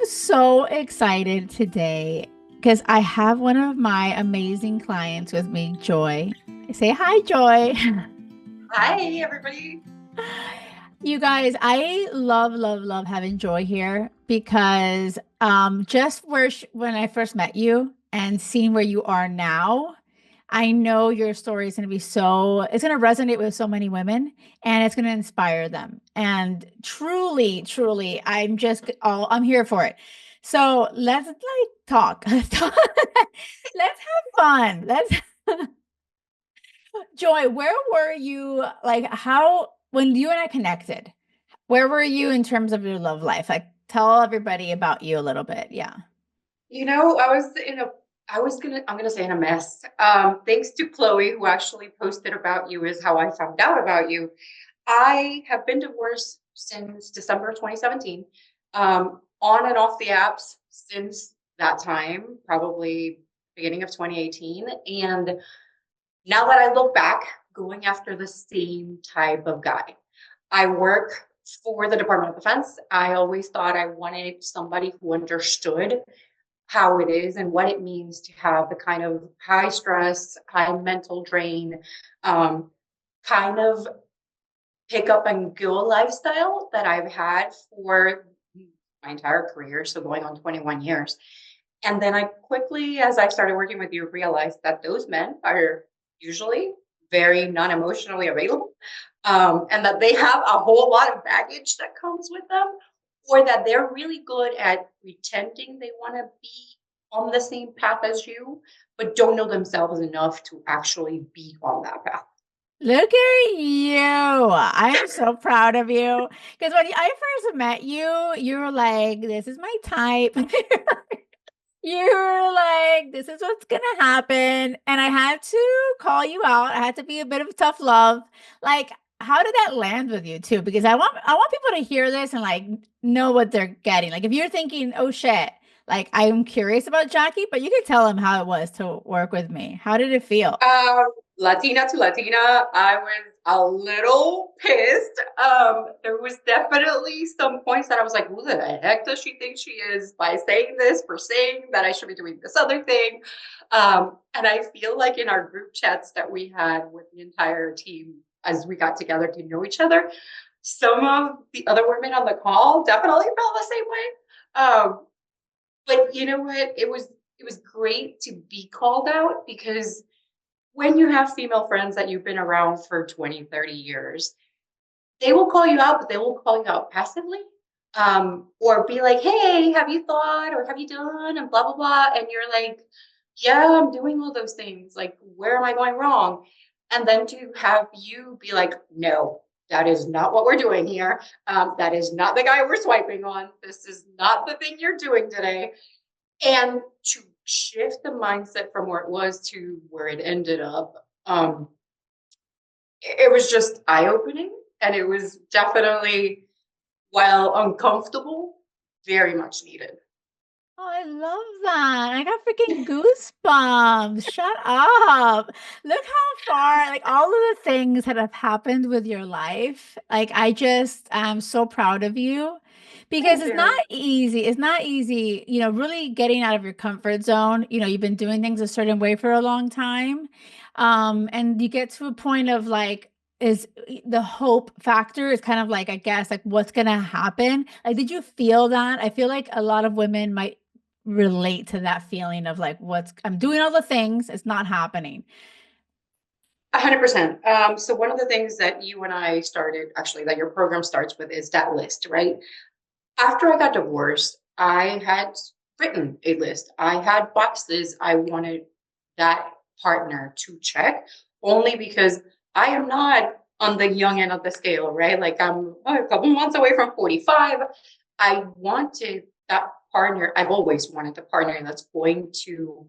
so excited today because I have one of my amazing clients with me, Joy. Say hi, Joy. Hi, everybody. You guys, I love, love, love having Joy here because just when I first met you and seeing where you are now, I know your story is going to be it's going to resonate with so many women and it's going to inspire them. And truly, truly, I'm here for it. So let's like talk. Let's talk. Let's have fun. Let's Joy, where were you? Like, when you and I connected, where were you in terms of your love life? Like, tell everybody about you a little bit. Yeah. I'm gonna say in a mess. Thanks to Chloe, who actually posted about you, is how I found out about you. I have been divorced since December 2017, on and off the apps since that time, probably beginning of 2018. And now that I look back, going after the same type of guy. I work for the Department of Defense. I always thought I wanted somebody who understood how it is and what it means to have the kind of high stress, high mental drain, um, kind of pick up and go lifestyle that I've had for my entire career. So going on 21 years. And then I quickly, as I started working with you, realized that those men are usually very non emotionally available, and that they have a whole lot of baggage that comes with them, or that they're really good at pretending they want to be on the same path as you, but don't know themselves enough to actually be on that path. Look at you. I am so proud of you. Because when I first met you, you were like, this is my type. You were like, this is what's gonna happen. And I had to call you out. I had to be a bit of tough love. Like, how did that land with you too? Because I want people to hear this and like know what they're getting. Like if you're thinking, oh shit, like I'm curious about Jackie, but you can tell him how it was to work with me. How did it feel? Um, Latina to Latina, I was a little pissed. There was definitely some points that I was like, who the heck does she think she is by saying this, for saying that I should be doing this other thing? And I feel like in our group chats that we had with the entire team as we got together to know each other, some of the other women on the call definitely felt the same way. But you know what? It was great to be called out because when you have female friends that you've been around for 20, 30 years, they will call you out, but they will call you out passively. Or be like, hey, have you thought or have you done? And blah, blah, blah. And you're like, yeah, I'm doing all those things. Like, where am I going wrong? And then to have you be like, no, that is not what we're doing here. That is not the guy we're swiping on. This is not the thing you're doing today. And to shift the mindset from where it was to where it ended up, it was just eye opening. And it was definitely, while uncomfortable, very much needed. Oh, I love that. I got freaking goosebumps. Shut up. Look how far, like all of the things that have happened with your life. Like, I'm so proud of you because Thank it's not you. easy. It's not easy, really getting out of your comfort zone. You've been doing things a certain way for a long time. And you get to a point of like, is the hope factor is kind of like, I guess, like what's gonna happen? Like, did you feel that? I feel like a lot of women might relate to that feeling of like I'm doing all the things, it's not happening. 100%. So one of the things that you and I started, actually, that your program starts with is that list, right? After I got divorced, I had written a list. I had boxes I wanted that partner to check, only because I am not on the young end of the scale, right? Like I'm a couple months away from 45. I wanted that partner. I've always wanted a partner that's going to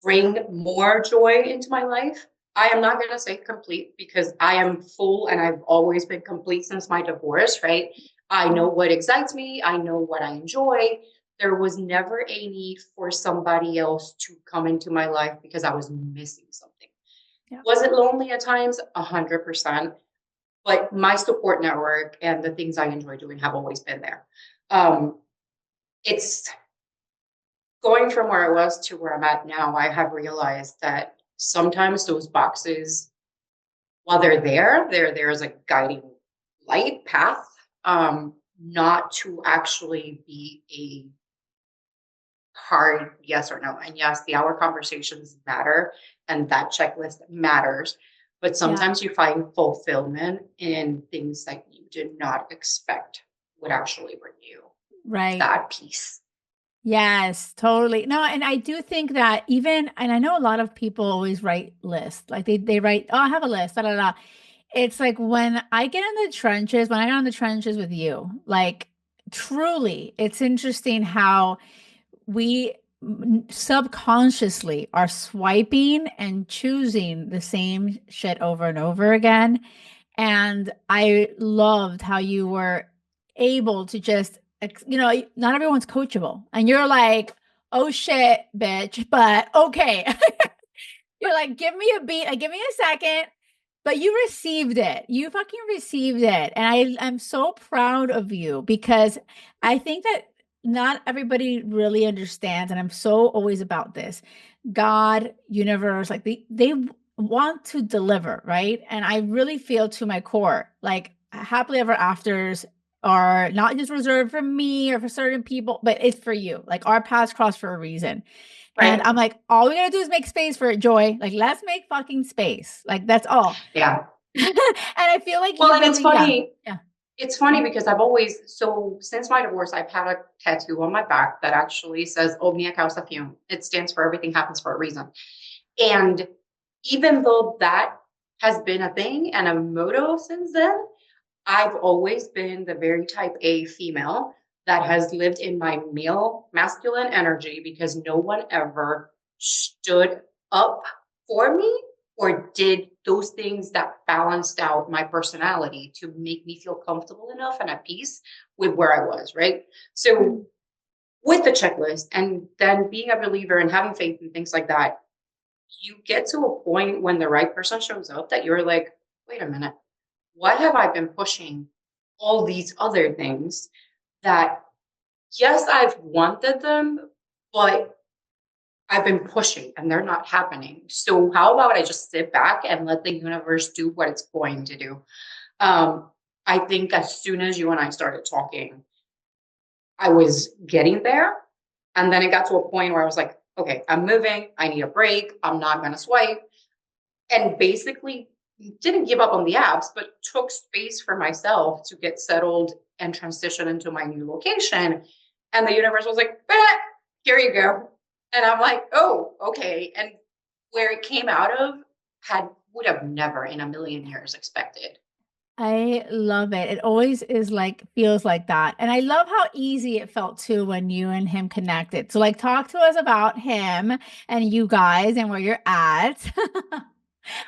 bring more joy into my life. I am not going to say complete because I am full and I've always been complete since my divorce, right? I know what excites me, I know what I enjoy. There was never a need for somebody else to come into my life because I was missing something. Yeah. Was it lonely at times? 100%. But my support network and the things I enjoy doing have always been there. Um, it's going from where I was to where I'm at now. I have realized that sometimes those boxes, while they're there as a guiding light path, not to actually be a hard yes or no. And yes, the hour conversations matter and that checklist matters. But Yeah. sometimes you find fulfillment in things that you did not expect would actually bring you Right. that peace. Yes, totally. No, and I do think that even, and I know a lot of people always write lists, like they write, oh, I have a list, da da da. It's like when I get in the trenches, when I got in the trenches with you, like truly, it's interesting how we subconsciously are swiping and choosing the same shit over and over again. And I loved how you were able to just, not everyone's coachable. And you're like, oh shit, bitch, but okay. You're like, give me a beat, give me a second. But you received it. You fucking received it. And I'm so proud of you because I think that not everybody really understands. And I'm so always about this. God, universe, like they want to deliver, right? And I really feel to my core, like happily ever afters are not just reserved for me or for certain people, but it's for you. Like our paths cross for a reason. And Right. I'm like, all we gotta do is make space for it, Joy. Like, let's make fucking space. Like, that's all. Yeah. And I feel like Well, you and it's really, yeah, funny. yeah. It's funny because I've always, so since my divorce, I've had a tattoo on my back that actually says Omnia Causa Fium. It stands for everything happens for a reason. And even though that has been a thing and a motto since then, I've always been the very type A female that has lived in my male masculine energy because no one ever stood up for me or did those things that balanced out my personality to make me feel comfortable enough and at peace with where I was, right? So, Mm. with the checklist and then being a believer and having faith and things like that, you get to a point when the right person shows up that you're like, wait a minute, why have I been pushing all these other things that, yes, I've wanted them, but I've been pushing and they're not happening. So how about I just sit back and let the universe do what it's going to do? Um, I think as soon as you and I started talking, I was getting there. And then it got to a point where I was like, okay, I'm moving. I need a break. I'm not going to swipe. And basically didn't give up on the apps, but took space for myself to get settled and transition into my new location. And the universe was like, here you go. And I'm like, oh, okay. And where it came out of had would have never in a million years expected. I love it. It always is like, feels like that. And I love how easy it felt too when you and him connected. So, like, talk to us about him and you guys and where you're at.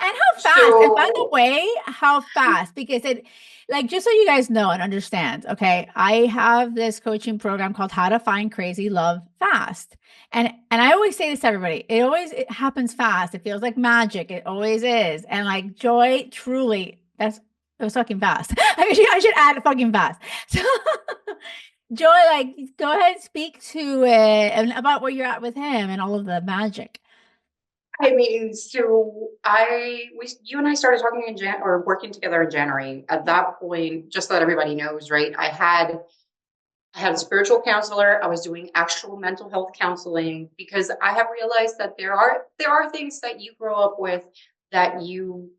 And how fast. And by the So way, how fast, because it, like, just so you guys know and understand, okay, I have this coaching program called How to Find Crazy Love Fast. And I always say this to everybody, it happens fast. It feels like magic. It always is. And like Joy, truly, it was fucking fast. I should add fucking fast. So Joy, like, go ahead and speak to it and about where you're at with him and all of the magic. I mean, so you and I started talking in Jan or working together in January. At that point, just so that everybody knows, right? I had a spiritual counselor. I was doing actual mental health counseling because I have realized that there are things that you grow up with that you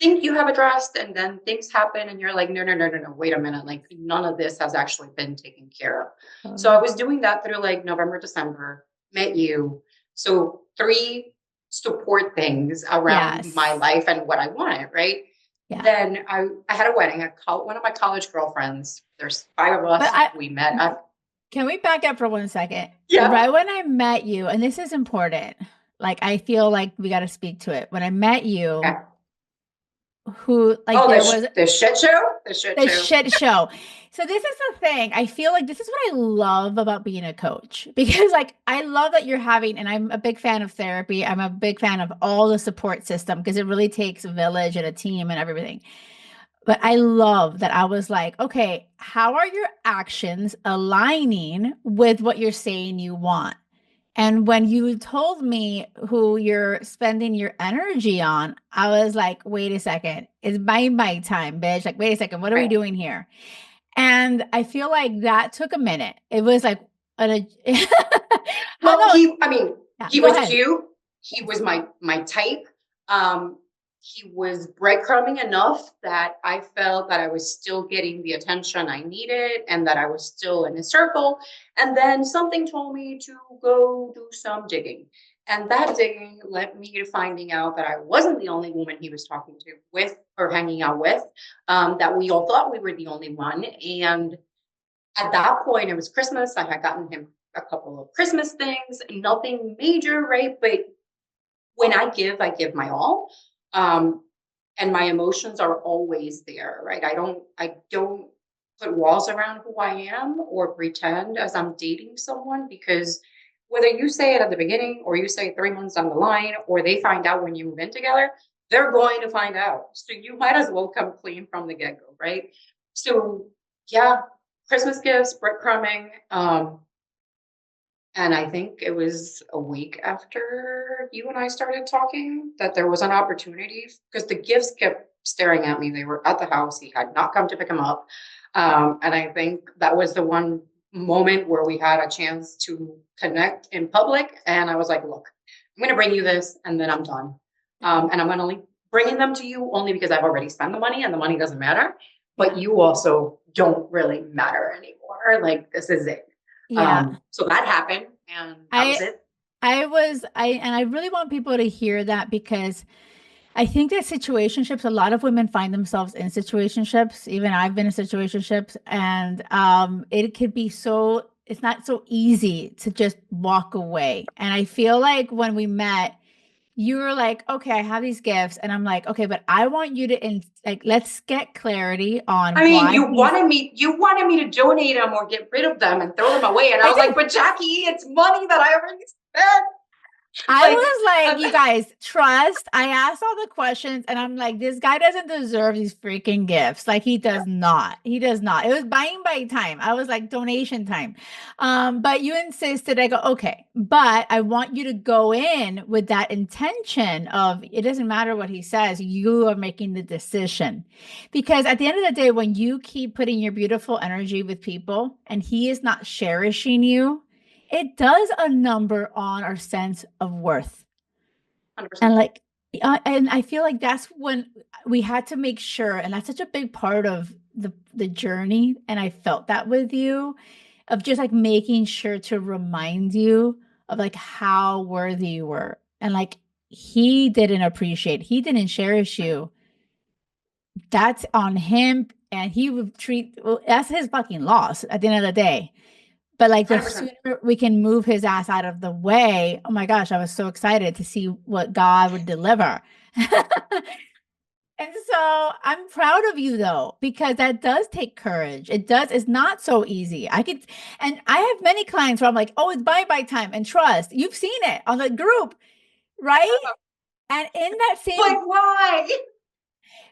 think you have addressed, and then things happen, and you're like, no, no, no, no, no, wait a minute, like none of this has actually been taken care of. So I Totally. was doing that through like November, December. Met you, so three support things around my Yes. life and what I wanted, right? Yeah. Then I had a wedding. I called one of my college girlfriends. There's five of But us. I We met at, can we back up for 1 second? yeah. Right when I met you, and this is important, like I feel like we got to speak to it. When I met you, Okay. who like Oh, there was the shit show, the shit the show. shit show. So this is the thing. I feel like this is what I love about being a coach because like I love that you're having, and I'm a big fan of therapy. I'm a big fan of all the support system because it really takes a village and a team and everything. But I love that I was like, okay, how are your actions aligning with what you're saying you want? And when you told me who you're spending your energy on, I was like, wait a second, it's my time, bitch. Like, wait a second, what are we Right. doing here? And I feel like that took a minute. It was like, I Well, know. I mean, Yeah, he go was ahead. cute. He Yes. was my type. Um, he was breadcrumbing enough that I felt that I was still getting the attention I needed and that I was still in his circle. And then something told me to go do some digging. And that digging led me to finding out that I wasn't the only woman he was talking to with or hanging out with, that we all thought we were the only one. And at that point, it was Christmas. I had gotten him a couple of Christmas things, nothing major, right? But when I give my all. Um, and my emotions are always there, right? I don't put walls around who I am or pretend as I'm dating someone, because whether you say it at the beginning or you say it 3 months down the line or they find out when you move in together, they're going to find out. So you might as well come clean from the get-go, right? So yeah, Christmas gifts, breadcrumbing. And I think it was a week after you and I started talking that there was an opportunity, because the gifts kept staring at me. They were at the house. He had not come to pick them up. And I think that was the one moment where we had a chance to connect in public. And I was like, look, I'm going to bring you this and then I'm done. And I'm going to only bringing them to you only because I've already spent the money and the money doesn't matter. But Yeah. you also don't really matter anymore. Like, this is it. Yeah. So that happened, and that was I it. and I really want people to hear that because I think that situationships, a lot of women find themselves in situationships. Even I've been in situationships, and it could be so, it's not so easy to just walk away. And I feel like when we met, you were like, okay, I have these gifts. And I'm like, okay, but I want you to, like, let's get clarity on I mean, why he's, you wanted me to donate them or get rid of them and throw them away, and I I was like, did. but Jackie, it's money that I already spent. I Like, was like, uh, you guys, trust. I asked all the questions and I'm like, this guy doesn't deserve these freaking gifts. Like he does not. He does not. It was buying by time. I was like donation time. But you insisted. I go, okay, but I want you to go in with that intention of it doesn't matter what he says, you are making the decision. Because at the end of the day, when you keep putting your beautiful energy with people and he is not cherishing it does a number on our sense of worth. And 100%. like, and I feel like that's when we had to make sure, and that's such a big part of the journey. And I felt that with you, of just like making sure to remind you of like how worthy you were. And like he didn't cherish you. That's on him. And he would treat, well, that's his fucking loss at the end of the day. But like the 100%. sooner we can move his ass out of the way, oh my gosh, I was so excited to see what God would deliver. And so I'm proud of you though, because that does take courage. It does, it's not so easy. And I have many clients where I'm like, oh, it's bye time and trust. You've seen it on the group, right? And But why?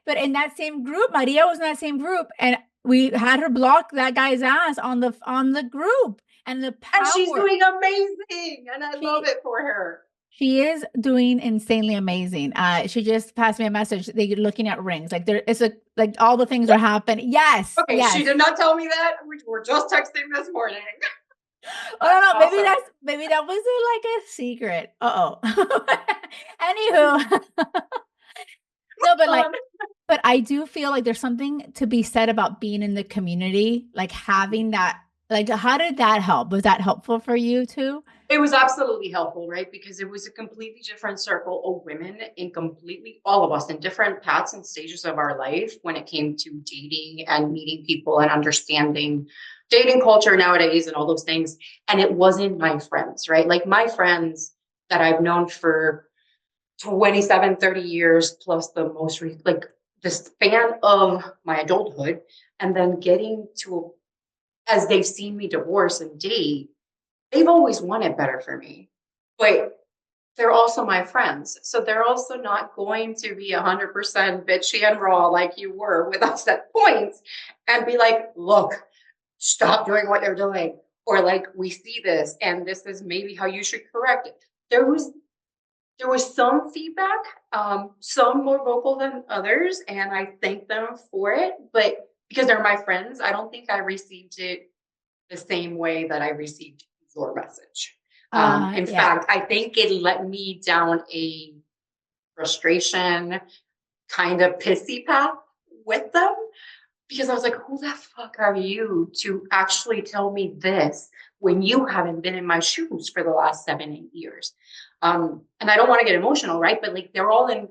but in that same group, Maria was in that same group, and we had her block that guy's ass on the group and the And she's power. doing amazing, and I love She it for her. She is doing insanely amazing. She just passed me a message. They're looking at rings. Like there is a like all the things are happening. Yes, Okay, she yes. did not tell me that. We were just texting this morning. Oh no, That's no. awesome. Maybe that was like a secret. Uh-oh. Anywho, no, Um, but I do feel like there's something to be said about being in the community, like having that. Like, how did that help? Was that helpful for you too? It was absolutely helpful, right? Because it was a completely different circle of women in completely all of us in different paths and stages of our life when it came to dating and meeting people and understanding dating culture nowadays and all those things. And it wasn't my friends, right? Like my friends that I've known for 27, 30 years, plus the like the span of my adulthood, and then getting to, as they've seen me divorce and date, they've always wanted better for me. But they're also my friends. So they're also not going to be 100% bitchy and raw like you were with us at points and be like, look, stop doing what they're doing. Or like, we see this and this is maybe how you should correct it. There was there was some feedback, some more vocal than others, and I thank them for it. But because they're my friends, I don't think I received it the same way that I received your message. In Yeah. fact, I think it let me down a frustration, kind of pissy path with them because I was like, who the fuck are you to actually tell me this when you haven't been in my shoes for the last 7, 8 years? And I don't want to get emotional, right? But like they're all in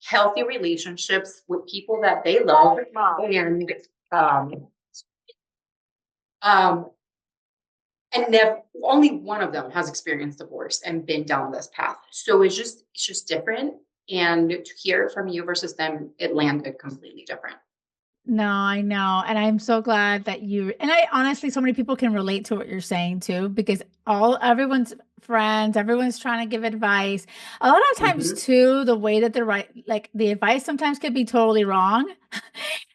healthy relationships with people that they love. And um, um, and never only one of them has experienced divorce and been down this path. So it's just different. And to hear it from you versus them, it landed completely different. No, I know. And I'm so glad that and I honestly, so many people can relate to what you're saying too, because everyone's friends, everyone's trying to give advice. A lot of times Mm-hmm. too, the way that they're right, like the advice sometimes could be totally wrong.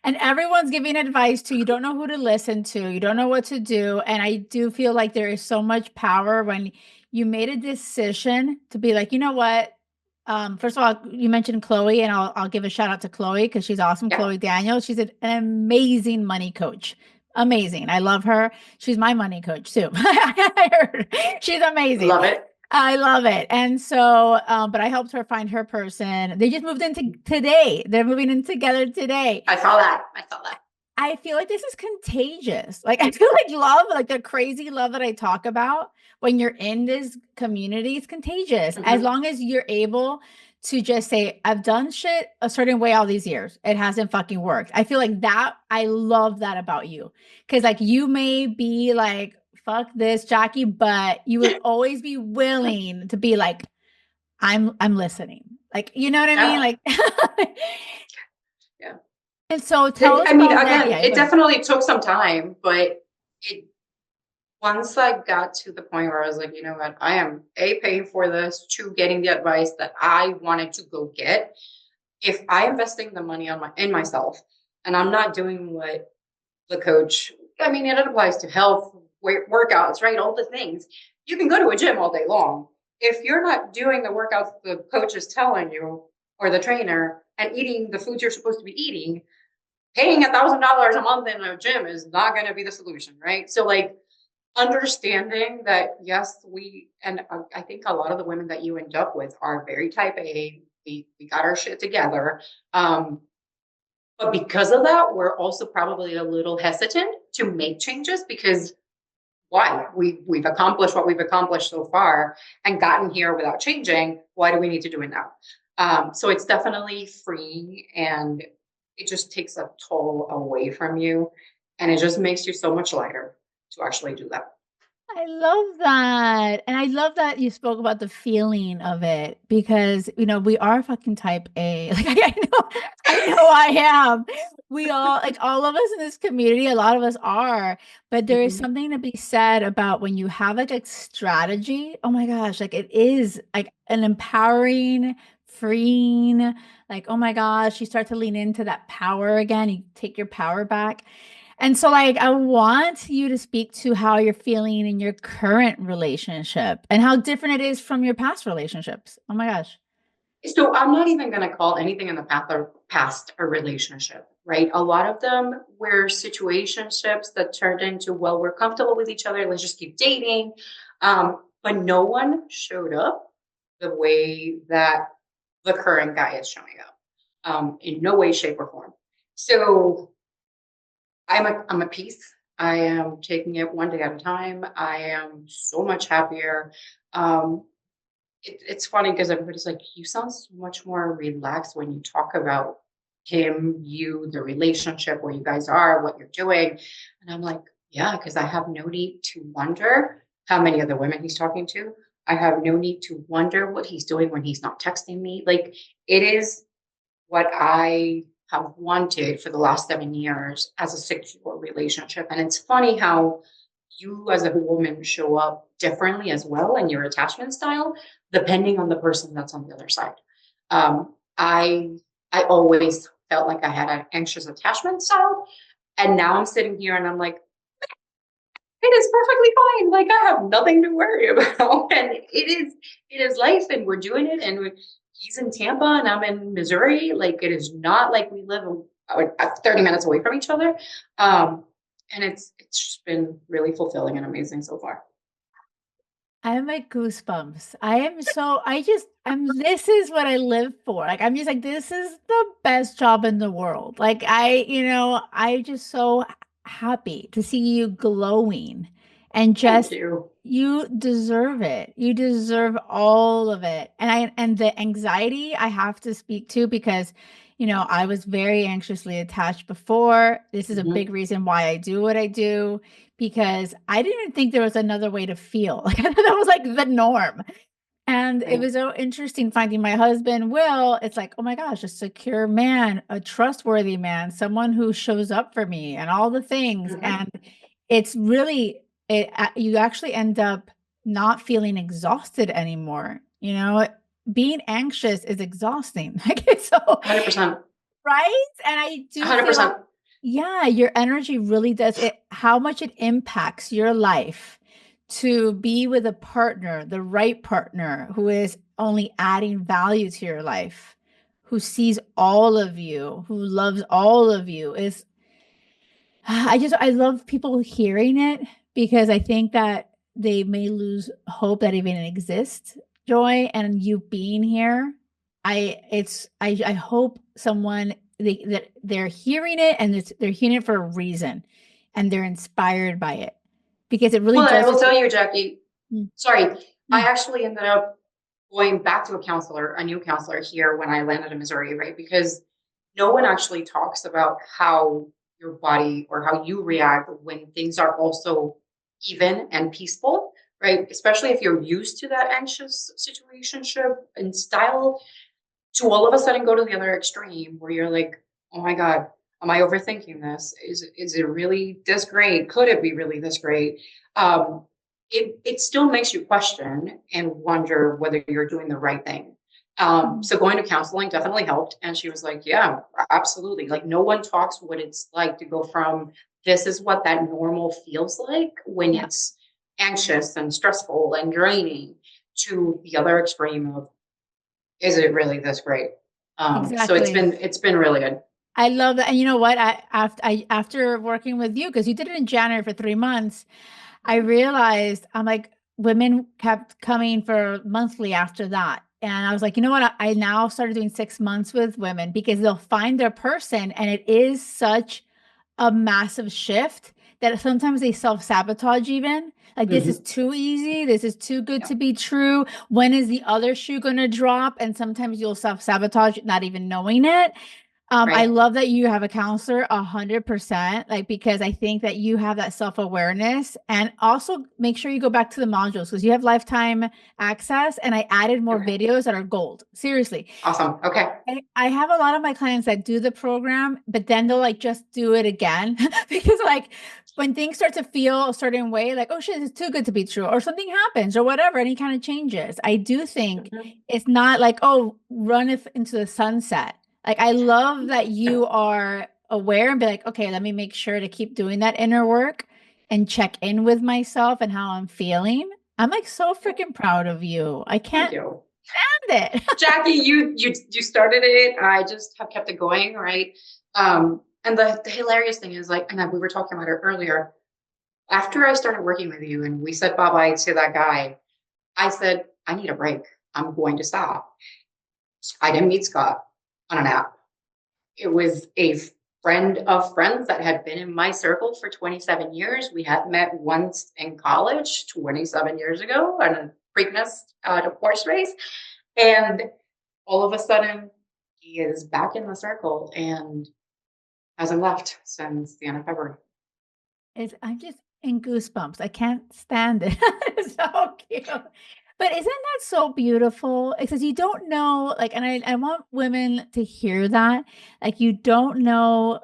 And everyone's giving advice to you don't know who to listen to, you don't know what to do. And I do feel like there is so much power when you made a decision to be like, you know what? First of all, you mentioned Chloe, and I'll give a shout out to Chloe because she's awesome. Yeah, Chloe Daniel. She's an amazing money coach. Amazing. I love her. She's my money coach too. I heard. She's amazing. love it. I love it. And so, but I helped her find her person. They just moved into today. They're moving in together today. I saw that. I saw that. I feel like this is contagious. Like I feel like love, like the crazy love that I talk about when you're in this community, it's contagious. As Mm-hmm. long as you're able to just say, I've done shit a certain way all these years. It hasn't fucking worked. I feel like that, I love that about you. Cause like you may be like, fuck this, Jackie, but you would always be willing to be like, I'm listening. Like, you know what I mean? Yeah. Like Yeah. and so tell us I mean, about that. again, Yeah, it go ahead. definitely took some time, but it once I got to the point where I was like, you know what, I am paying for this, to getting the advice that I wanted to go get. If I investing the money in myself, and I'm not doing what the coach, I mean, it applies to health, workouts, right? All the things. You can go to a gym all day long. If you're not doing the workouts the coach is telling you or the trainer and eating the foods you're supposed to be eating, paying $1,000 a month in a gym is not going to be the solution, right? So like understanding that yes, and I think a lot of the women that you end up with are very type A. We got our shit together. But because of that, we're also probably a little hesitant to make changes because why? We've accomplished what we've accomplished so far and gotten here without changing. Why do we need to do it now? So it's definitely freeing and it just takes a toll away from you and it just makes you so much lighter to actually do that. I love that. And I love that you spoke about the feeling of it because, we are fucking type A. Like I know I am. We all, like all of us in this community, a lot of us are, but there is Mhm. something to be said about when you have like a strategy. Oh my gosh, like it is like an empowering, freeing, like, oh my gosh, you start to lean into that power again. You take your power back. And so, like, I want you to speak to how you're feeling in your current relationship and how different it is from your past relationships. Oh my gosh. So I'm not even going to call anything in the past a relationship, right? A lot of them were situationships that turned into, well, we're comfortable with each other. Let's just keep dating. But no one showed up the way that the current guy is showing up, in no way, shape, or form. So I'm a piece. I am taking it one day at a time. I am so much happier. Um, it's funny because everybody's like, you sound so much more relaxed when you talk about him, you, the relationship, where you guys are, what you're doing. And I'm like, yeah, because I have no need to wonder how many other women he's talking to. I have no need to wonder what he's doing when he's not texting me. Like, it is what I have wanted for the last 7 years as a secure relationship. And it's funny how you as a woman show up differently as well in your attachment style, depending on the person that's on the other side. Um, I always felt like I had an anxious attachment style, and now I'm sitting here and I'm like, it is perfectly fine. Like I have nothing to worry about, and it is life, and we're doing it. And he's in Tampa, and I'm in Missouri. Like it is not like we live 30 minutes away from each other. Um, and it's just been really fulfilling and amazing so far. I have like goosebumps. This is what I live for. Like, I'm just like, this is the best job in the world. Like, I just so happy to see you glowing and Thank just, you. you deserve it. You deserve all of it. And the anxiety I have to speak to because, I was very anxiously attached before. This is a big Mhm. reason why I do what I do because I didn't think there was another way to feel. Like, that was like the norm. And it Right. was so interesting finding my husband, Will. It's like, oh my gosh, a secure man, a trustworthy man, someone who shows up for me and all the things. Mhm. And it's really, you actually end up not feeling exhausted anymore. Being anxious is exhausting. Like, it's so, 100%. right? And I do feel like, 100%. yeah, your energy really does it, how much it impacts your life to be with a partner, the right partner who is only adding value to your life, who sees all of you, who loves all of you is I love people hearing it because I think that they may lose hope that even exists, Joy, and you being here. I hope that they're hearing it and they're hearing it for a reason and they're inspired by it because it really Well, I does will just tell you, Jackie, mm, sorry, I mm, actually ended up going back to a new counselor here when I landed in Missouri, right? Because no one actually talks about how your body or how you react when things are also even and peaceful, right? Especially if you're used to that anxious situationship and style, to all of a sudden go to the other extreme where you're like, oh my God, am I overthinking this? Is it really this great? Could it be really this great? It still makes you question and wonder whether you're doing the right thing. mm, So going to counseling definitely helped. And she was like, yeah, absolutely. Like no one talks what it's like to go from this is what that normal feels like when yeah, it's anxious and stressful and draining to the other extreme of is it really this great? So it's exactly. been really good. I love that. And you know what? After working with you, because you did it in January for 3 months, I realized I'm like, women kept coming for monthly after that. And I was like, you know what? I now started doing 6 months with women because they'll find their person. And it is such a massive shift that sometimes they self-sabotage even. Like, this is Mm-hmm. too easy. This is too good Yeah. to be true. When is the other shoe going to drop? And sometimes you'll self-sabotage not even knowing it. I Right. love that you have a counselor 100%, like because I think that you have that self-awareness and also make sure you go back to the modules because you have lifetime access and I added more Okay. videos that are gold. Seriously. Awesome. Okay. I have a lot of my clients that do the program, but then they'll like just do it again because like when things start to feel a certain way, like, oh shit, it's too good to be true, or something happens or whatever, and he kind of changes. I do think Mhm. it's not like, oh, run it into the sunset. Like I love that you are aware and be like, okay, let me make sure to keep doing that inner work and check in with myself and how I'm feeling. I'm like so Yeah. freaking proud of you. I Thank can't you. stand it. Jackie, you started it. I just have kept it going, right? And the hilarious thing is like, and we were talking about it earlier. After I started working with you and we said bye-bye to that guy, I said, I need a break. I'm going to stop. I didn't meet Scott on an app. It was a friend of friends that had been in my circle for 27 years. We had met once in college 27 years ago on a Preakness horse race. And all of a sudden, he is back in the circle and hasn't left since the end of February. I'm just in goosebumps. I can't stand it. It's so cute. But isn't that so beautiful? It says you don't know, like, and I want women to hear that. Like, you don't know.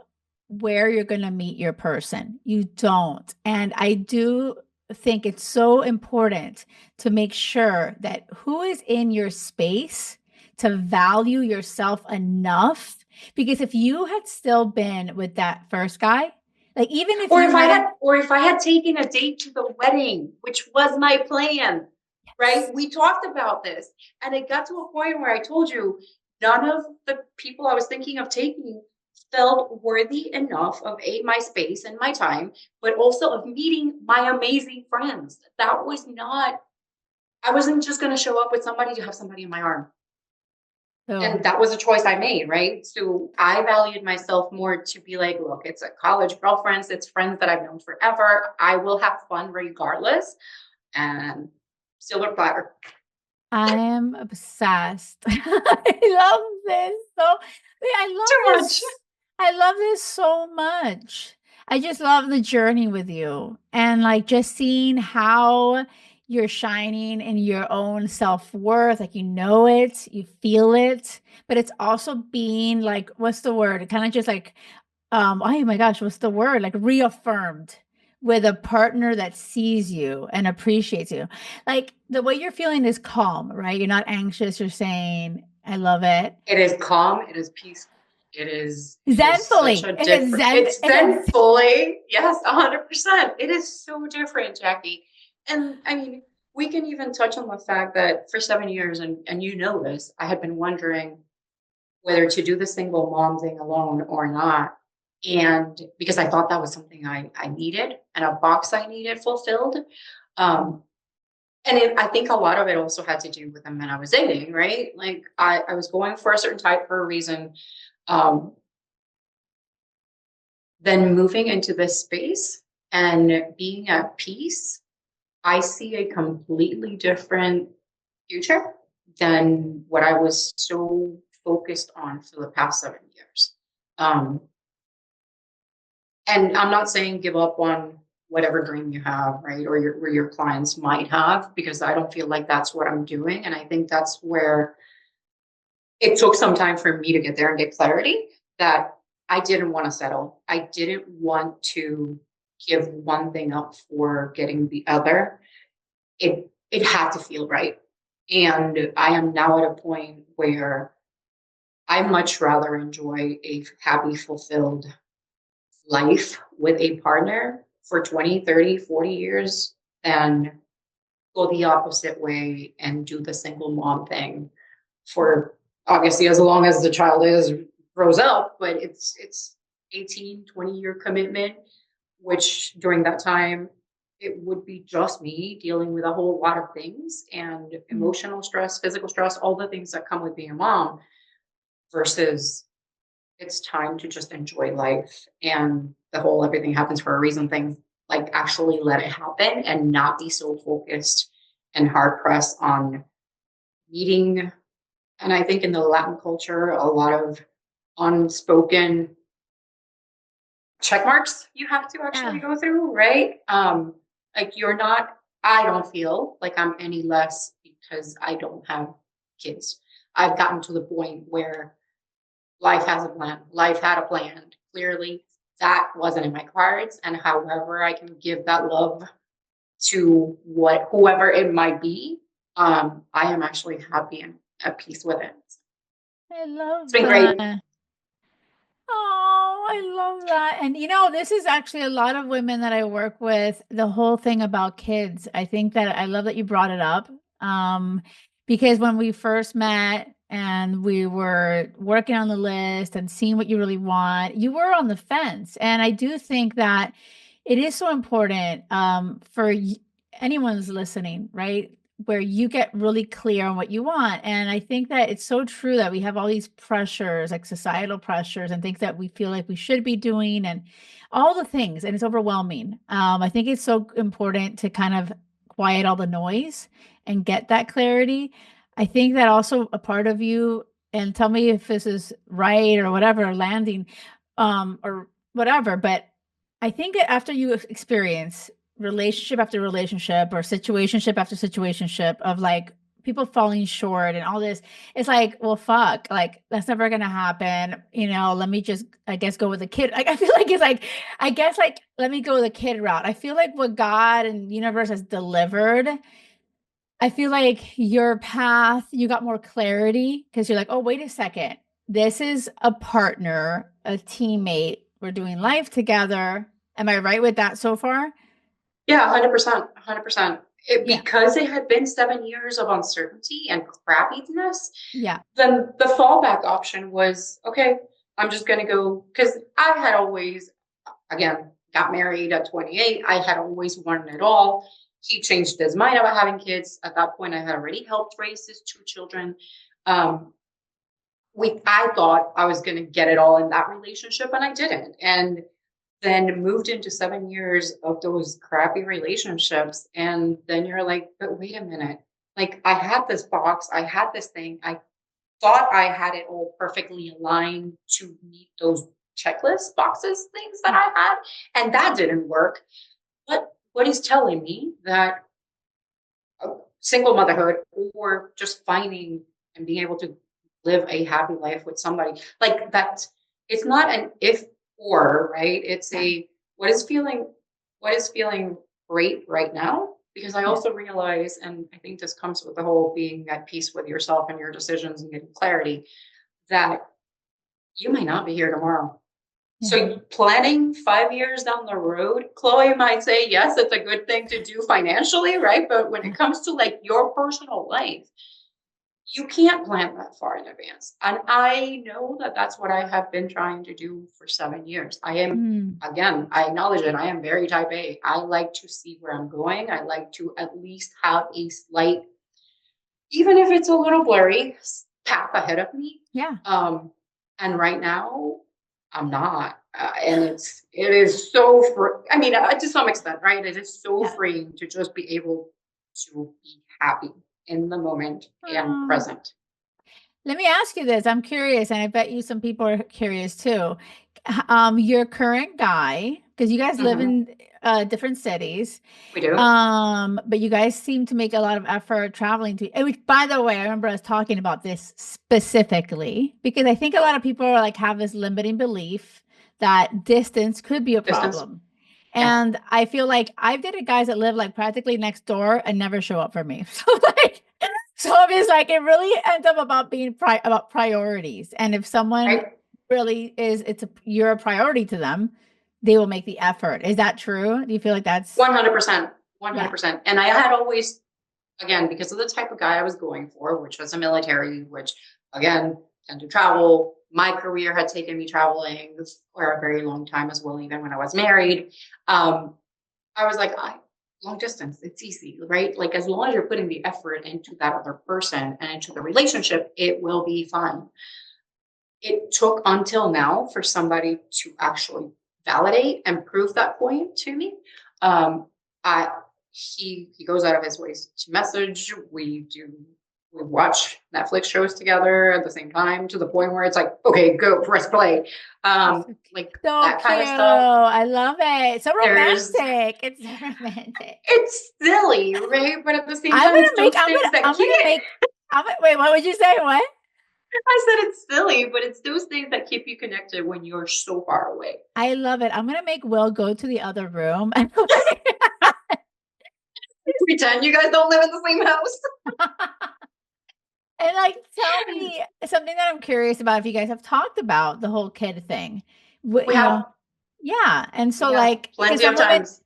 where you're going to meet your person. You don't. And I do think it's so important to make sure that who is in your space to value yourself enough. Because if you had still been with that first guy, like even if you hadn't, Or if I had taken a date to the wedding, which was my plan, right? We talked about this, and it got to a point where I told you none of the people I was thinking of taking felt worthy enough of my space and my time, but also of meeting my amazing friends. That was not, I wasn't just going to show up with somebody to have somebody in my arm. so And that was a choice I made, right? So I valued myself more to be like, look, it's a college girlfriends, it's friends that I've known forever. I will have fun regardless. And silver platter. I am obsessed. I love this so I Too love much. this. I love this so much. I just love the journey with you and like just seeing how you're shining in your own self-worth. Like you know it, you feel it, but it's also being like, what's the word? Kind of just like oh my gosh, what's the word? Like reaffirmed with a partner that sees you and appreciates you. Like the way you're feeling is calm, right? You're not anxious. You're saying, I love it. It is calm, it is peaceful. It is such Zenfully. a It is different, zen. it's It then is. fully, yes, 100%. It is so different, Jackie. And I mean, we can even touch on the fact that for 7 years, and you know this, I had been wondering whether to do the single mom thing alone or not. And because I thought that was something I needed and a box I needed fulfilled. Um, I think a lot of it also had to do with the men I was dating, right? Like I was going for a certain type for a reason. Um, then moving into this space and being at peace, I see a completely different future than what I was so focused on for the past 7 years. Um, and I'm not saying give up on whatever dream you have, right? Or your clients might have, because I don't feel like that's what I'm doing. And I think that's where it took some time for me to get there and get clarity that I didn't want to settle. I didn't want to give one thing up for getting the other. It had to feel right. And I am now at a point where I much rather enjoy a happy, fulfilled life with a partner for 20, 30, 40 years than go the opposite way and do the single mom thing for obviously as long as the child is grows up, but it's 18, 20-year commitment, which during that time it would be just me dealing with a whole lot of things and emotional stress, physical stress, all the things that come with being a mom, versus it's time to just enjoy life. And the whole everything happens for a reason thing, like actually let it happen and not be so focused and hard pressed on meeting. And I think in the Latin culture, a lot of unspoken check marks you have to actually Yeah. go through, right? Like you're not, I don't feel like I'm any less because I don't have kids. I've gotten to the point where life has a plan. Life had a plan. Clearly, that wasn't in my cards. And however I can give that love to whoever it might be, I am actually happy and at peace with it. I It's love been great. that. Oh, I love that. And you know, this is actually a lot of women that I work with, the whole thing about kids. I think that I love that you brought it up. Because when we first met and we were working on the list and seeing what you really want, you were on the fence. And I do think that it is so important for anyone's listening, right? Where you get really clear on what you want. And I think that it's so true that we have all these pressures, like societal pressures and things that we feel like we should be doing and all the things. And it's overwhelming. I think it's so important to kind of quiet all the noise and get that clarity. I think that also a part of you, and tell me if this is right or whatever, landing or whatever, but I think that after you experience relationship after relationship or situationship after situationship of like people falling short and all this. It's like, well, fuck, like that's never gonna happen. Let me just, I guess, go with the kid. Like I feel like it's like, I guess like let me go the kid route. I feel like what God and universe has delivered, I feel like your path, you got more clarity because you're like, oh, wait a second. This is a partner, a teammate. We're doing life together. Am I right with that so far? Yeah, 100%, 100%. Yeah. Because it had been 7 years of uncertainty and crappiness, Yeah. then the fallback option was, okay, I'm just going to go, because I had always, again, got married at 28. I had always wanted it all. He changed his mind about having kids. At that point, I had already helped raise his two children. Um, I thought I was going to get it all in that relationship, and I didn't. And then moved into 7 years of those crappy relationships. And then you're like, but wait a minute. Like, I had this box, I had this thing. I thought I had it all perfectly aligned to meet those checklist boxes, things that Yeah. I had. And that didn't work. But what is telling me that single motherhood or just finding and being able to live a happy life with somebody like that, it's not an if or, right? It's Yeah. a what is feeling what is feeling great right now, because I Yeah. also realize, and I think this comes with the whole being at peace with yourself and your decisions and getting clarity, that you might not be here tomorrow. Yeah. So planning 5 years down the road, Chloe might say, yes, it's a good thing to do financially, right? But when it Yeah. comes to like your personal life, you can't plan that far in advance. And I know that that's what I have been trying to do for 7 years. I am, Mm. again, I acknowledge it. I am very type A. I like to see where I'm going. I like to at least have a slight, even if it's a little blurry, path ahead of me. Yeah. Um, and right now, I'm not. And it is so I mean, to some extent, right? It is so Yeah. freeing to just be able to be happy in the moment and Um, present. Let me ask you this. I'm curious, and I bet you some people are curious too. Your current guy, because you guys live Hmm. in different cities, We do. but you guys seem to make a lot of effort traveling to. Which, by the way, I remember us talking about this specifically because I think a lot of people are like have this limiting belief that distance could be a Distance. problem. Yeah. And I feel like I've dated guys that live like practically next door and never show up for me. So like so it's like it really ends up about being about priorities. And if someone Right. really is, you're a priority to them, they will make the effort. Is that true? Do you feel like that's 100%. yeah, 100%. And I had always, again, because of the type of guy I was going for, which was a military, which again, tend to travel. My career had taken me traveling for a very long time as well, even when I was married. Um, I was like, long distance, it's easy, right? Like as long as you're putting the effort into that other person and into the relationship, it will be fine. It took until now for somebody to actually validate and prove that point to me. Um, I he goes out of his ways to message. We watch Netflix shows together at the same time to the point where it's like, okay, go press play. it's Like so that kind cute. of stuff. I love it. So There's romantic. It's so romantic. it's silly, right? But at the same I'm time, gonna it's make. those things that I'm keep gonna make. Wait. What would you say? What? I said it's silly, but it's those things that keep you connected when you're so far away. I love it. I'm gonna make Will go to the other room. Pretend you guys don't live in the same house. And like, tell me something that I'm curious about if you guys have talked about the whole kid thing. We have Yeah. And we so have like, because plenty of some women, times.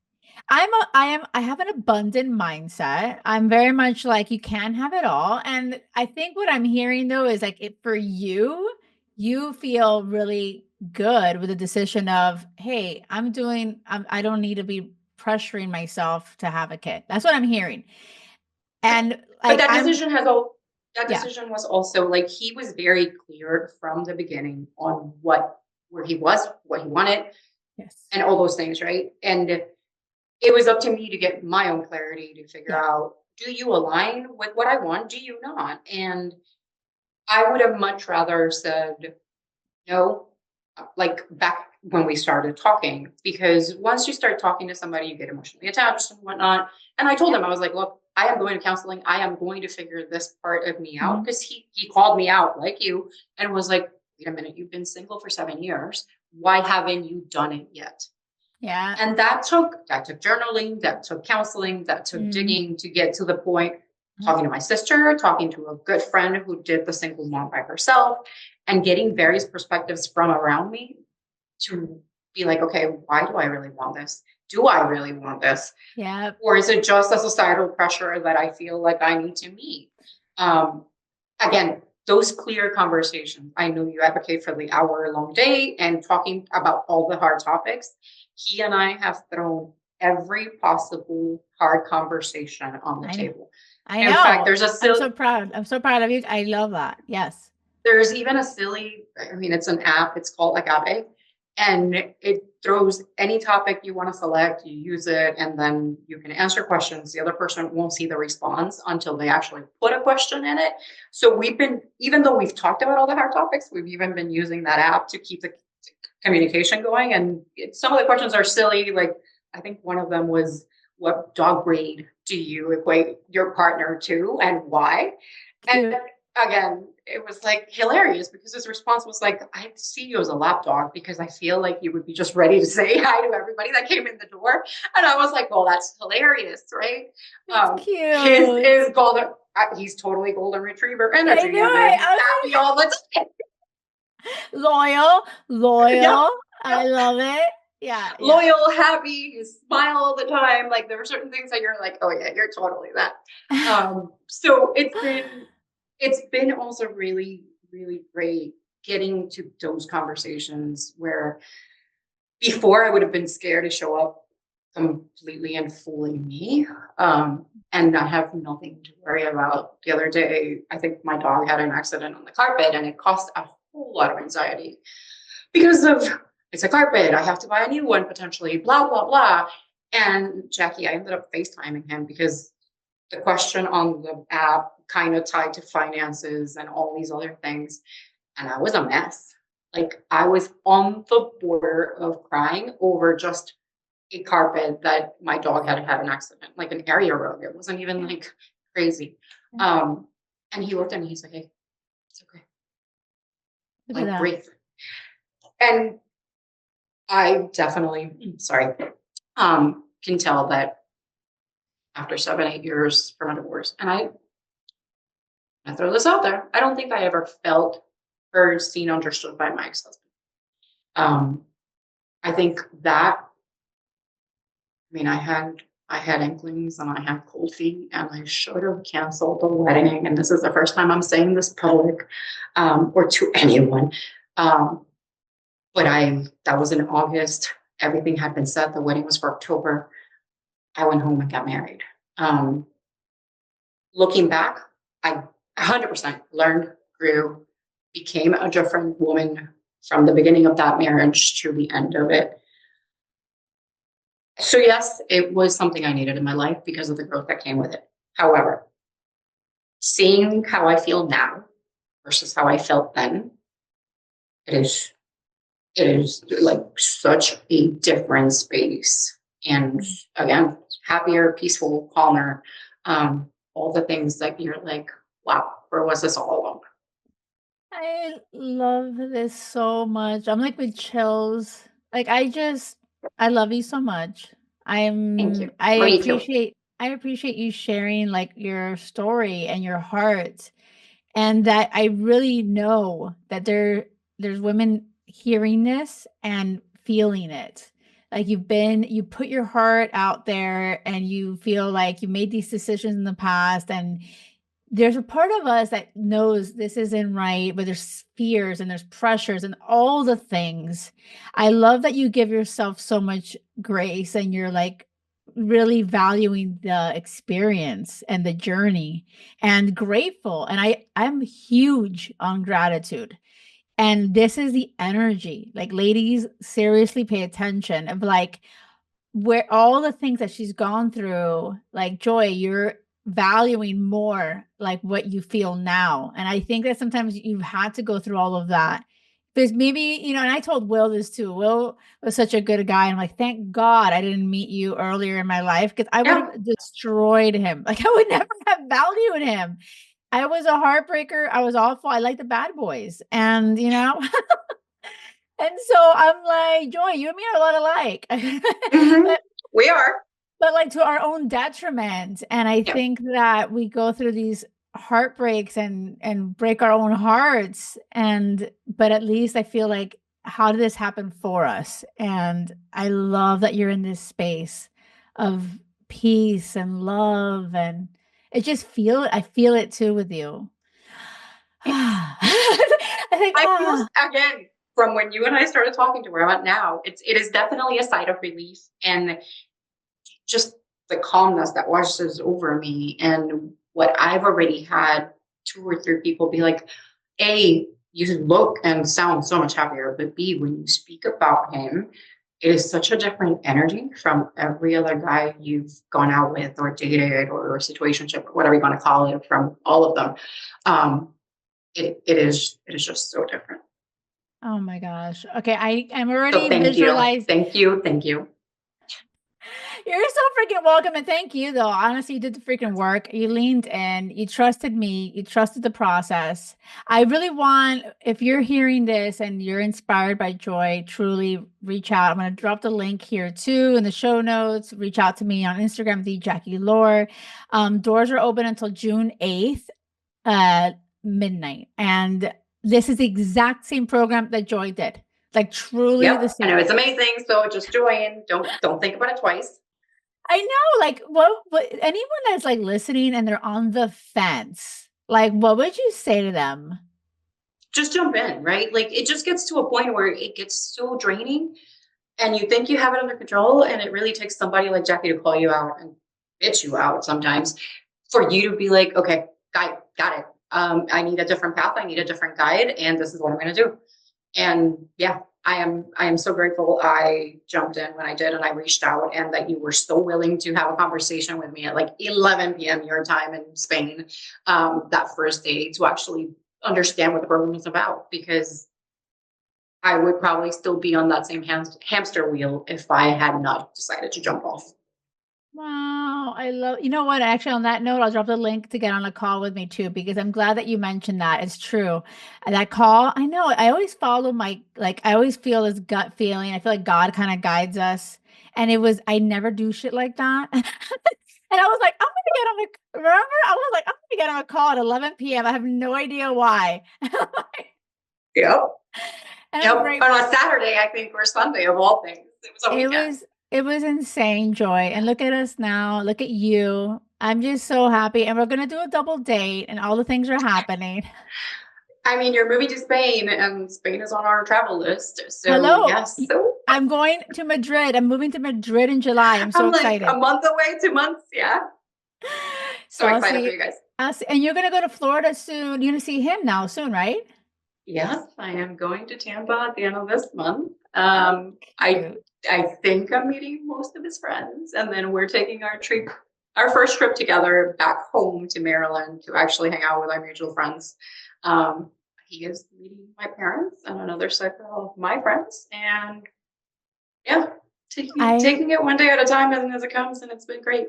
I have an abundant mindset. I'm very much like you can have it all. And I think what I'm hearing though is like it for you, you feel really good with the decision of, hey, I don't need to be pressuring myself to have a kid. That's what I'm hearing. And But like that yeah, decision was also like he was very clear from the beginning on where he was, what he wanted, yes, and all those things, right? And it was up to me to get my own clarity to figure yeah, out, do you align with what I want? Do you not? And I would have much rather said no, like back when we started talking, because once you start talking to somebody, you get emotionally attached and whatnot. And I told yeah, him, I was like, look, I am going to counseling. I am going to figure this part of me out, Mhm. because he called me out like you and was like, wait a minute, you've been single for 7 years. Why haven't you done it yet? Yeah. And that took journaling, that took counseling, that took Mhm. digging to get to the point, Mhm. talking to my sister, talking to a good friend who did the single mom by herself, and getting various perspectives from around me to be like, okay, why do I really want this? Do I really want this? Yeah. Or is it just a societal pressure that I feel like I need to meet? Um, Again, those clear conversations. I know you advocate for the hour-long day and talking about all the hard topics. He and I have thrown every possible hard conversation on the I know. table. I In fact, know. there's a I'm silly, so proud. I'm so proud of you. I love that. Yes. there's even a silly, I mean, it's an app, it's called Agave, and it throws any topic you want to select, you use it, and then you can answer questions. The other person won't see the response until they actually put a question in it. So we've been, even though we've talked about all the hard topics, we've even been using that app to keep the communication going. And some of the questions are silly. Like, I think one of them was, what dog breed do you equate your partner to and why? And Cute. again, it was like hilarious because his response was like, I see you as a lap dog because I feel like you would be just ready to say hi to everybody that came in the door. And I was like, well, that's hilarious, right? It's His cute. is golden. He's totally golden retriever I energy knew and it. is I happy all the time. was like, loyal, Yep. loyal. I Yep. love it. Yeah, yeah. Loyal, happy, you smile all the time. Like there are certain things that you're like, oh yeah, you're totally that. So it's been also really, really great getting to those conversations where before I would have been scared to show up completely and fully me, and I have nothing to worry about. The other day, I think my dog had an accident on the carpet and it caused a whole lot of anxiety because of it's a carpet. I have to buy a new one potentially, blah, blah, blah. And Jackie, I ended up FaceTiming him because the question on the app kind of tied to finances and all these other things. And I was a mess. Like I was on the border of crying over just a carpet that my dog had had an accident, like an area rug. It wasn't even Yeah. like crazy. Yeah. Um, and he looked at me, he's like, hey, it's okay. Look at Like that. breathe. And I definitely, sorry, can tell that after 7, 8 years from a divorce, and I throw this out there, I don't think I ever felt heard, seen, understood by my ex-husband. Um, I think that, I mean, I had inklings and I had cold feet and I should have canceled the wedding. And this is the first time I'm saying this public, or to anyone. Um, but that was in August. Everything had been set. The wedding was for October. I went home and got married. Um, Looking back, I 100% learned, grew, became a different woman from the beginning of that marriage to the end of it. So, yes, it was something I needed in my life because of the growth that came with it. However, seeing how I feel now versus how I felt then, it is it is like such a different space. And again, happier, peaceful, calmer, all the things that you're like, wow, where was this all along? I love this so much. I'm like with chills. Like I love you so much. Thank you. I Me too. appreciate you sharing like your story and your heart, and that I really know that there's women hearing this and feeling it. Like you put your heart out there and you feel like you made these decisions in the past, and there's a part of us that knows this isn't right, but there's fears and there's pressures and all the things. I love that you give yourself so much grace and you're like really valuing the experience and the journey and grateful. And I'm huge on gratitude. And this is the energy. Like ladies, seriously pay attention of like where all the things that she's gone through, like Joy, you're valuing more like what you feel now. And I think that sometimes you've had to go through all of that Because maybe, and I told Will this too. Will was such a good guy. I'm like, thank God I didn't meet you earlier in my life because I would Yeah. have destroyed him. Like, I would never have valued him. I was a heartbreaker. I was awful. I like the bad boys. And, and so I'm like, Joy, you and me are a lot alike. Hmm. But We are. like to our own detriment. And I Yeah. think that we go through these heartbreaks and break our own hearts. But at least I feel like, how did this happen for us? And I love that you're in this space of peace and love, and I feel it too with you. I think, I feel again from when you and I started talking to where I'm at now, it is definitely a sigh of relief and just the calmness that washes over me and what I've already had two or three people be like, A, you look and sound so much happier, but B, when you speak about him, it is such a different energy from every other guy you've gone out with or dated or situationship or whatever you want to call it, from all of them. Um, it is just so different. oh my gosh. Okay, I'm So already thank you. visualized. Thank you. Thank you. You're so freaking welcome. And thank you, though. Honestly, you did the freaking work. You leaned in, you trusted me, you trusted the process. I really want, if you're hearing this and you're inspired by Joy, truly reach out. I'm going to drop the link here too in the show notes. Reach out to me on Instagram, the Jackie Loor. Doors are open until June 8th, uh, midnight. And this is the exact same program that Joy did. Like, truly the Yep. I know same. it's amazing. So just join. Don't think about it twice. I know, like, what anyone that's like listening and they're on the fence, like, what would you say to them? Just jump in, right? Like it just gets to a point where it gets so draining and you think you have it under control. And it really takes somebody like Jackie to call you out and bitch you out sometimes for you to be like, okay, got it. I need a different path. I need a different guide. And this is what I'm going to do. And yeah, I am so grateful I jumped in when I did and I reached out and that you were so willing to have a conversation with me at like 11 p.m. your time in Spain, that first day to actually understand what the program is about, because I would probably still be on that same hamster wheel if I had not decided to jump off. Wow, I love, you know what? Actually, on that note, I'll drop the link to get on a call with me too, because I'm glad that you mentioned that. It's true. And that call, I know, I always follow I always feel this gut feeling. I feel like God kind of guides us. And I never do shit like that. And I was like, I'm gonna get on remember? I was like, I'm gonna get on a call at 11 p.m. I have no idea why. Yep. And I'm Yep. grateful. On a Saturday, I think, or Sunday of all things. It was a It weekend. was it was insane, Joy. And look at us now. Look at you. I'm just so happy. And we're gonna do a double date and all the things are happening. I mean, you're moving to Spain, and Spain is on our travel list. So Hello. yes, so I'm going to Madrid. I'm moving to Madrid in July. I'm so I'm like a excited. month away, 2 months. Yeah, So so excited for you guys. and you're gonna go to Florida soon. You're gonna see him now soon, right? Yes, I am going to Tampa at the end of this month. Oh, I cute. I think I'm meeting most of his friends, and then we're taking our first trip together back home to Maryland to actually hang out with our mutual friends. Um, he is meeting my parents and another set of my friends, and yeah, I taking it one day at a time as it comes, and it's been great.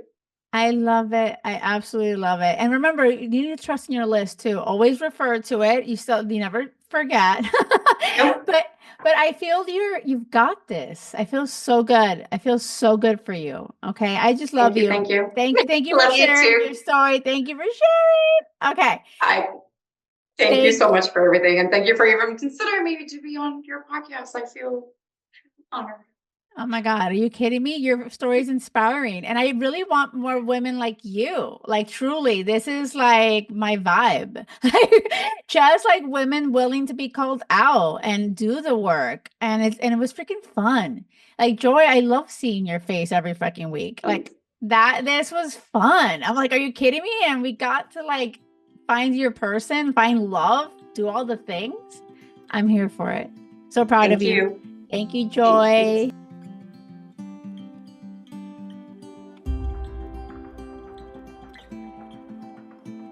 I love it. I absolutely love it. And remember, you need to trust in your list too. Always refer to it. You never forget. Nope. but I feel you've got this. I feel so good. I feel so good for you. Okay. I just love Thank you, you. thank you. Thank you for Love you sharing too. your story. Thank you for sharing. Okay. I thank you Thank so much for everything, and thank you for even considering me to be on your podcast. I feel honored. Oh my God, are you kidding me? Your story is inspiring. And I really want more women like you. Like, truly, this is like my vibe. Just like women willing to be called out and do the work. And it was freaking fun. Like, Joy, I love seeing your face every fucking week. Like, this was fun. I'm like, are you kidding me? And we got to like find your person, find love, do all the things. I'm here for it. So proud of Thank you. you. Thank you, Thank you. Joy.